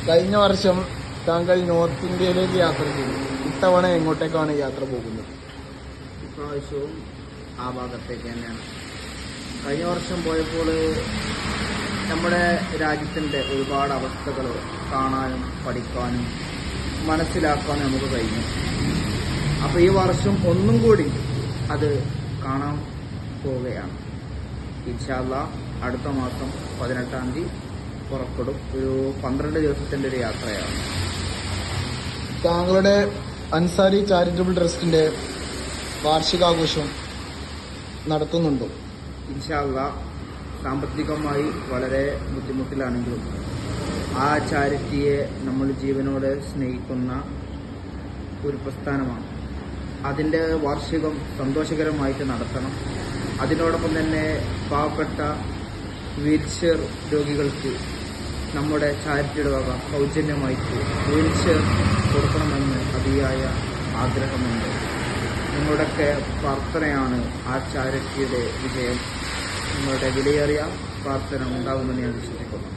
കഴിഞ്ഞ വർഷം താങ്കൾ നോർത്ത് ഇന്ത്യയിലേക്ക് യാത്ര ചെയ്തു. ഇത്തവണ എങ്ങോട്ടേക്കാണ് യാത്ര പോകുന്നത്? ഇപ്രാവശ്യവും ആ ഭാഗത്തേക്ക് തന്നെയാണ്. കഴിഞ്ഞ വർഷം പോയപ്പോൾ നമ്മുടെ രാജ്യത്തിൻ്റെ ഒരുപാട് അവസ്ഥകൾ കാണാനും പഠിക്കാനും മനസ്സിലാക്കാനും നമുക്ക് കഴിഞ്ഞു. അപ്പോൾ ഈ വർഷം ഒന്നും കൂടി അത് കാണാൻ പോവുകയാണ്. ഇൻഷാ അല്ലാഹ് അടുത്ത മാസം 18-ാം തീയതി പുറപ്പെടും. ഒരു 12 ദിവസത്തിൻ്റെ ഒരു യാത്രയാണ്. താങ്കളുടെ അൻസാരി ചാരിറ്റബിൾ ട്രസ്റ്റിന്റെ വാർഷികാഘോഷം നടത്തുന്നുണ്ടോ? ഇൻഷാ അല്ലാഹ് സാമ്പത്തികമായി വളരെ ബുദ്ധിമുട്ടിലാണെങ്കിലും ആ ചാരിറ്റിയെ നമ്മൾ ജീവനോടെ സ്നേഹിക്കുന്ന ഒരു പ്രസ്ഥാനമാണ്. അതിൻ്റെ വാർഷികം സന്തോഷകരമായിട്ട് നടത്തണം. അതിനോടൊപ്പം തന്നെ പാവപ്പെട്ട വീൽചെയർ രോഗികൾക്ക് നമ്മുടെ ചാരിറ്റിയുടെ വക സൗജന്യമായിട്ട് വീൽചെയർ കൊടുക്കണമെന്ന് അതിയായ ആഗ്രഹമുണ്ട്. നിങ്ങളുടെയൊക്കെ പ്രാർത്ഥനയാണ് ആ ചാരിറ്റിയുടെ വിജയം. നിങ്ങളുടെ വിലയേറിയ പ്രാർത്ഥന ഉണ്ടാകുമെന്ന് ഞാൻ വിശ്വസിക്കുന്നു.